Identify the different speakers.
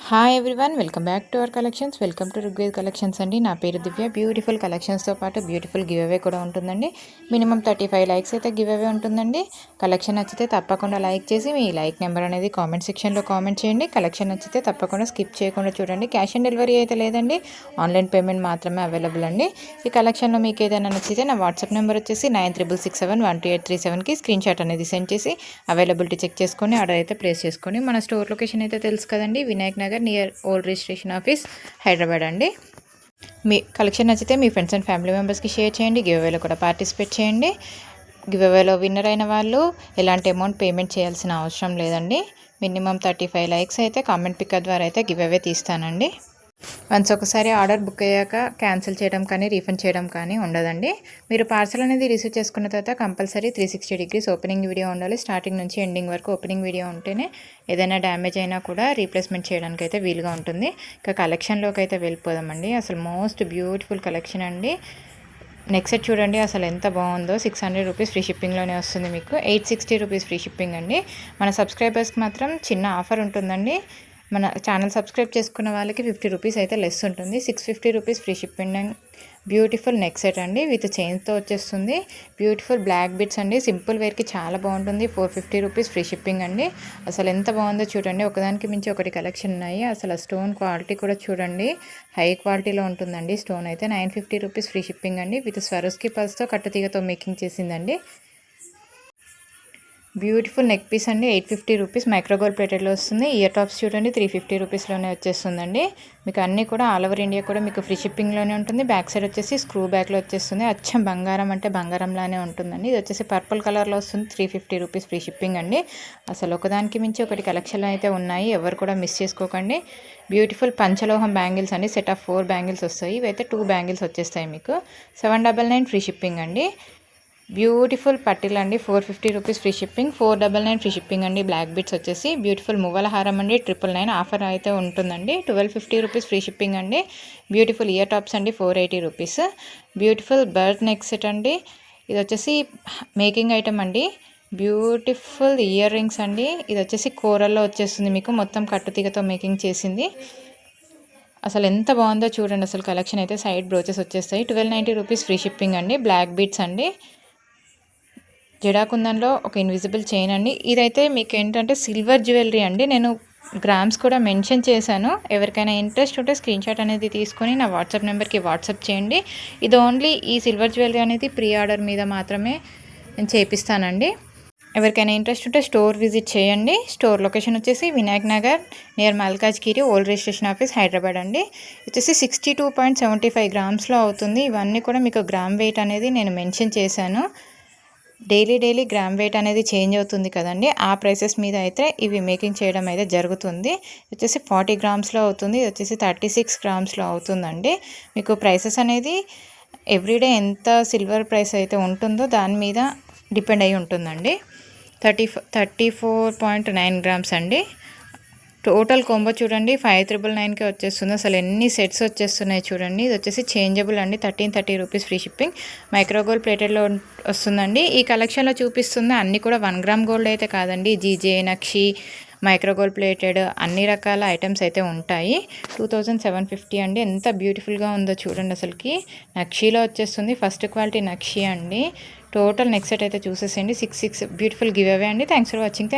Speaker 1: Hi everyone, welcome back to our collections. Welcome to Rugved collections అండి. నా పేరు దివ్య. Beautiful కలెక్షన్స్తో పాటు బ్యూటిఫుల్ గివ్ అవే కూడా ఉంటుందండి. మినిమం 35 లైక్స్ అయితే గివ్ అవే ఉంటుందండి. కలెక్షన్ నచ్చితే తప్పకుండా లైక్ చేసి మీ లైక్ నెంబర్ అనేది కామెంట్ సెక్షన్లో కామెంట్ చేయండి. కలెక్షన్ నచ్చితే తప్పకుండా స్కిప్ చేయకుండా చూడండి. క్యాష్ ఆన్ డెలివరీ అయితే లేదండి, ఆన్లైన్ పేమెంట్ మాత్రమే అవైలబుల్ అండి. ఈ కలెక్షన్లో మీకు ఏదైనా నచ్చితే నా వాట్సాప్ నెంబర్ వచ్చేసి 9667712837కి స్క్రీన్ షాట్ అనేది సెండ్ చేసి అవైలబిలిటీ చెక్ చేసుకొని ఆర్డర్ అయితే ప్లేస్ చేసుకొని మన స్టోర్ లొకేషన్ అయితే తెలుసు కదండి, Vinayak Nagar near old registration office, Hyderabad అండి. మీ కలెక్షన్ నచ్చితే మీ ఫ్రెండ్స్ అండ్ ఫ్యామిలీ మెంబర్స్కి షేర్ చేయండి. గివ్ అవేలో కూడా పార్టిసిపేట్ చేయండి. గివ్ అవేలో విన్నర్ అయిన వాళ్ళు ఎలాంటి అమౌంట్ పేమెంట్ చేయాల్సిన అవసరం లేదండి. మినిమం 35 లైక్స్ అయితే కామెంట్ పిక్ ద్వారా అయితే గివ్ అవే తీస్తానండి. వన్స్ ఒకసారి ఆర్డర్ బుక్ అయ్యాక క్యాన్సిల్ చేయడం కానీ రీఫండ్ చేయడం కానీ ఉండదండి. మీరు పార్సల్ అనేది రిసీవ్ చేసుకున్న తర్వాత కంపల్సరీ 360 డిగ్రీస్ ఓపెనింగ్ వీడియో ఉండాలి. స్టార్టింగ్ నుంచి ఎండింగ్ వరకు ఓపెనింగ్ వీడియో ఉంటేనే ఏదైనా డ్యామేజ్ అయినా కూడా రీప్లేస్మెంట్ చేయడానికి అయితే వీలుగా ఉంటుంది. ఇక కలెక్షన్లోకి అయితే వెళ్ళిపోదామండి. అసలు మోస్ట్ బ్యూటిఫుల్ కలెక్షన్ అండి. నెక్స్ట్ సెట్ చూడండి అసలు ఎంత బాగుందో. 600 రూపీస్ ఫ్రీ షిప్పింగ్లోనే వస్తుంది మీకు. 860 రూపీస్ ఫ్రీ షిప్పింగ్ అండి. మన సబ్స్క్రైబర్స్కి మాత్రం చిన్న ఆఫర్ ఉంటుందండి. మన ఛానల్ సబ్స్క్రైబ్ చేసుకున్న వాళ్ళకి 50 రూపీస్ అయితే లెస్ ఉంటుంది. 650 rupees free shipping and beautiful neck set అండి. విత్ చైన్తో వచ్చేస్తుంది. బ్యూటిఫుల్ బ్లాక్ బిట్స్ అండి. సింపుల్ వేర్కి చాలా బాగుంటుంది. 450 రూపీస్ ఫ్రీ షిప్పింగ్ అండి. అసలు ఎంత బాగుందో చూడండి. ఒకదానికి మించి ఒకటి కలెక్షన్ ఉన్నాయి. అసలు స్టోన్ క్వాలిటీ కూడా చూడండి, హై క్వాలిటీలో ఉంటుందండి. స్టోన్ అయితే 950 రూపీస్ ఫ్రీ షిప్పింగ్ అండి. విత్ స్వరోస్కి పల్స్తో కట్టుతీగతో మేకింగ్ చేసిందండి. బ్యూటిఫుల్ నెక్ పీస్ అండి. 850 రూపీస్ మైక్రోగోల్డ్ ప్లేటెడ్లో వస్తుంది. ఇయర్ టాప్స్ చూడండి 350 రూపీస్లోనే వచ్చేస్తుందండి. మీకు అన్నీ కూడా ఆల్ ఓవర్ ఇండియా కూడా మీకు ఫ్రీ షిప్పింగ్లోనే ఉంటుంది. బ్యాక్ సైడ్ వచ్చేసి స్క్రూ బ్యాక్లో వచ్చేస్తుంది. అచ్చం బంగారం అంటే బంగారంలానే ఉంటుందండి. ఇది వచ్చేసి పర్పుల్ కలర్లో వస్తుంది. 350 రూపీస్ ఫ్రీ షిప్పింగ్ అండి. అసలు ఒకదానికి మించి ఒకటి కలెక్షన్లు అయితే ఉన్నాయి, ఎవరు కూడా మిస్ చేసుకోకండి. బ్యూటిఫుల్ పంచలోహం బ్యాంగిల్స్ అండి. సెట్ ఆఫ్ 4 బ్యాంగిల్స్ వస్తాయి. ఇవైతే 2 బ్యాంగిల్స్ వచ్చేస్తాయి మీకు. 799 ఫ్రీ షిప్పింగ్ అండి. బ్యూటిఫుల్ పట్టీలు అండి. 450 rupees free shipping. 499 free shipping అండి. బ్లాక్ బిట్స్ వచ్చేసి బ్యూటిఫుల్ మువ్వల హారం అండి. 999 ఆఫర్ అయితే ఉంటుందండి. 1250 రూపీస్ ఫ్రీ షిప్పింగ్ అండి. బ్యూటిఫుల్ ఇయర్ టాప్స్ అండి. 480 rupees. Beautiful bird neck set అండి. ఇది వచ్చేసి మేకింగ్ ఐటమ్ అండి. బ్యూటిఫుల్ ఇయర్ రింగ్స్ అండి. ఇది వచ్చేసి కోరల్లో వచ్చేస్తుంది మీకు, మొత్తం కట్టుతీగతో మేకింగ్ చేసింది. అసలు ఎంత బాగుందో చూడండి. అసలు కలెక్షన్ అయితే సైడ్ బ్రోచెస్ వచ్చేస్తాయి. 1290 రూపీస్ ఫ్రీ షిప్పింగ్ అండి. బ్లాక్ బీట్స్ అండి. జడాకుందంలో ఒక ఇన్విజిబుల్ చైన్ అండి. ఇదైతే మీకు ఏంటంటే సిల్వర్ జ్యువెలరీ అండి. నేను గ్రామ్స్ కూడా మెన్షన్ చేశాను. ఎవరికైనా ఇంట్రెస్ట్ ఉంటే స్క్రీన్ షాట్ అనేది తీసుకొని నా వాట్సాప్ నెంబర్కి వాట్సాప్ చేయండి. ఇది ఓన్లీ ఈ సిల్వర్ జ్యువెలరీ అనేది ప్రీ ఆర్డర్ మీద మాత్రమే నేను చేపిస్తానండి. ఎవరికైనా ఇంట్రెస్ట్ ఉంటే స్టోర్ విజిట్ చేయండి. స్టోర్ లొకేషన్ వచ్చేసి Vinayak Nagar near Malkajgiri old registration office, Hyderabad అండి. వచ్చేసి 62.75 గ్రామ్స్లో అవుతుంది. ఇవన్నీ కూడా మీకు గ్రామ్ వెయిట్ అనేది నేను మెన్షన్ చేశాను. డైలీ గ్రామ్ వెయిట్ అనేది చేంజ్ అవుతుంది కదండి, ఆ ప్రైసెస్ మీద అయితే ఇవి మేకింగ్ చేయడం అయితే జరుగుతుంది. వచ్చేసి 40 గ్రామ్స్లో అవుతుంది. ఇది వచ్చేసి 36 గ్రామ్స్లో అవుతుందండి. మీకు ప్రైసెస్ అనేది ఎవ్రీడే ఎంత సిల్వర్ ప్రైస్ అయితే ఉంటుందో దాని మీద డిపెండ్ అయి ఉంటుందండి. 34.9 గ్రామ్స్ అండి. టోటల్ కొంబో చూడండి 5999కి వచ్చేస్తుంది. అసలు ఎన్ని సెట్స్ వచ్చేస్తున్నాయి చూడండి. ఇది వచ్చేసి చేంజబుల్ అండి. 1330 రూపీస్ ఫ్రీ షిప్పింగ్. మైక్రోగోల్డ్ ప్లేటెడ్లో వస్తుందండి. ఈ కలెక్షన్లో చూపిస్తుంది అన్నీ కూడా 1 గ్రామ్ గోల్డ్ అయితే కాదండి. జీజే, నక్షి, మైక్రోగోల్డ్ ప్లేటెడ్ అన్ని రకాల ఐటమ్స్ అయితే ఉంటాయి. 2750 అండి. ఎంత బ్యూటిఫుల్గా ఉందో చూడండి. అసలుకి నక్షీలో వచ్చేస్తుంది. ఫస్ట్ క్వాలిటీ నక్షి అండి. టోటల్ నెక్స్ట్ సెట్ అయితే చూసేసేయండి. 6 బ్యూటిఫుల్ గివ్ అవే అండి. Thanks for watching.